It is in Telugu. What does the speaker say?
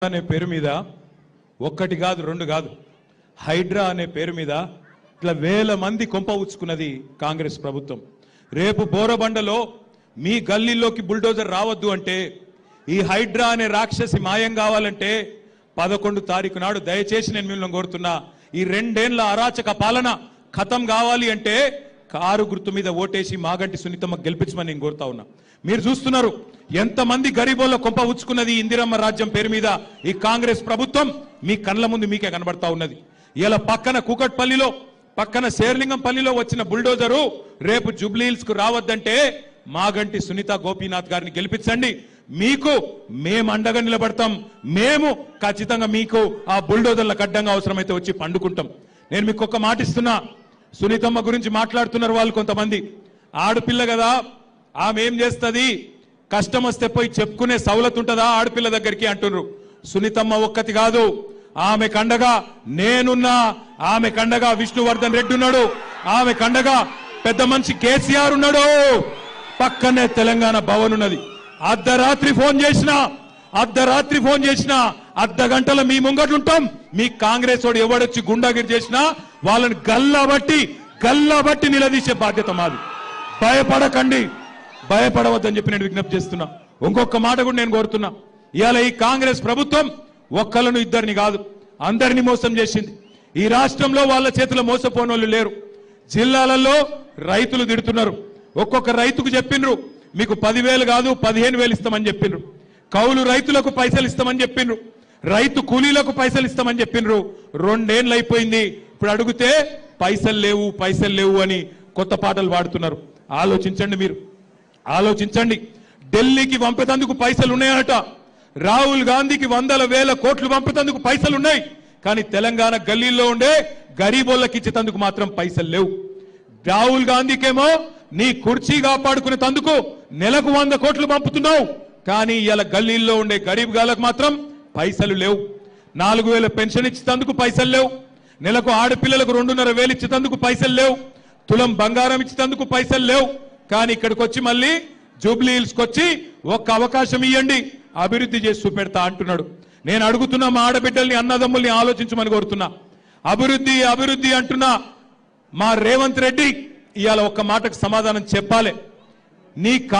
అనే పేరు మీద ఒక్కటి కాదు రెండు కాదు హైడ్రా అనే పేరు మీద ఇట్లా వేల మంది కొంప ఉచ్చుకున్నది కాంగ్రెస్ ప్రభుత్వం. రేపు బోరబండలో మీ గల్లీలోకి బుల్డోజర్ రావద్దు అంటే, ఈ హైడ్రా అనే రాక్షసి మాయం కావాలంటే 11 తారీఖు నాడు దయచేసి నేను మిమ్మల్ని కోరుతున్నా, ఈ 2 ఏళ్ల అరాచక పాలన ఖతం కావాలి అంటే కారు గుర్తు మీద ఓటేసి మాగంటి సునీతమ్మ గెలిపించమని నేను కోరుతా ఉన్నా. మీరు చూస్తున్నారు ఎంతమంది గరీబోళ్ళ కొంప ఉచ్చుకున్నది ఇందిరమ్మ రాజ్యం పేరు మీద ఈ కాంగ్రెస్ ప్రభుత్వం మీ కళ్ళ ముందు మీకే కనబడతా ఉన్నది. ఇలా పక్కన కూకట్పల్లిలో పక్కన శేర్లింగంపల్లిలో వచ్చిన బుల్డోజరు రేపు జూబ్లీహిల్స్ కు రావద్దంటే మాగంటి సునీత గోపీనాథ్ గారిని గెలిపించండి, మీకు మేము అండగా నిలబడతాం, మేము ఖచ్చితంగా మీకు ఆ బుల్డోజర్లకు అడ్డంగా అవసరమైతే వచ్చి పండుకుంటాం. నేను మీకు ఒక మాట ఇస్తున్నా, సునీతమ్మ గురించి మాట్లాడుతున్నారు వాళ్ళు కొంతమంది, ఆడపిల్ల కదా ఆమె ఏం చేస్తుంది, కష్టం వస్తే పోయి చెప్పుకునే సౌలత్ ఉంటుందా ఆడపిల్ల దగ్గరికి అంటున్నారు. సునీతమ్మ ఒక్కటి కాదు, ఆమె కండగా నేనున్నా, ఆమె కండగా విష్ణువర్ధన్ రెడ్డి ఉన్నాడు, ఆమె కండగా పెద్ద మనిషి కేసీఆర్ ఉన్నాడు, పక్కనే తెలంగాణ భవన్ ఉన్నది. అర్ధరాత్రి ఫోన్ చేసినా అర్ధ గంటల మీ ముంగట్లుంటాం. మీ కాంగ్రెస్ వాడు ఎవడొచ్చి గుండాగిరి చేసినా వాళ్ళని గల్లబట్టి నిలదీసే బాధ్యత మాది. భయపడకండి, భయపడవద్దని చెప్పి నేను విజ్ఞప్తి చేస్తున్నా. ఇంకొక మాట కూడా నేను కోరుతున్నా, ఇవాళ ఈ కాంగ్రెస్ ప్రభుత్వం ఒక్కళ్ళను ఇద్దరిని కాదు అందరినీ మోసం చేసింది. ఈ రాష్ట్రంలో వాళ్ళ చేతిలో మోసపోని వాళ్ళు లేరు. జిల్లాలలో రైతులు తిడుతున్నారు, ఒక్కొక్క రైతుకు చెప్పిండ్రు మీకు 10,000 కాదు 15,000 ఇస్తామని చెప్పిండ్రు, కౌలు రైతులకు పైసలు ఇస్తామని చెప్పిండ్రు, రైతు కూలీలకు పైసలు ఇస్తామని చెప్పిండ్రు. 2 ఏళ్ళు అయిపోయింది, ఇప్పుడు అడిగితే పైసలు లేవు అని కొత్త పాటలు పాడుతున్నారు. ఆలోచించండి, మీరు ఆలోచించండి. ఢిల్లీకి పంపేందుకు పైసలు ఉన్నాయట, రాహుల్ గాంధీకి 100,000 కోట్లు పంపేందుకు పైసలు ఉన్నాయి, కానీ తెలంగాణ గల్లీల్లో ఉండే గరీబోళ్ళకి ఇచ్చేందుకు మాత్రం పైసలు లేవు. రాహుల్ గాంధీకేమో నీ కుర్చీ కాపాడుకునే తందుకు నెలకు 100 కోట్లు పంపుతున్నావు, కానీ ఇలా గల్లీల్లో ఉండే గరీబ్ గాళ్ళకు మాత్రం పైసలు లేవు. 4,000 పెన్షన్ ఇచ్చేందుకు పైసలు లేవు, నెలకు ఆడపిల్లలకు 2,500 ఇచ్చేందుకు పైసలు లేవు, తులం బంగారం ఇచ్చేందుకు పైసలు లేవు. కానీ ఇక్కడికి వచ్చి మళ్ళీ జూబ్లీహిల్స్ వచ్చి ఒక్క అవకాశం ఇవ్వండి అభివృద్ధి చేసి చూపెడతా అంటున్నాడు. నేను అడుగుతున్నా, మా ఆడబిడ్డల్ని అన్నదమ్ముల్ని ఆలోచించమని కోరుతున్నా. అభివృద్ధి అంటున్నా మా రేవంత్ రెడ్డి ఇవాళ ఒక్క మాటకు సమాధానం చెప్పాలి. నీ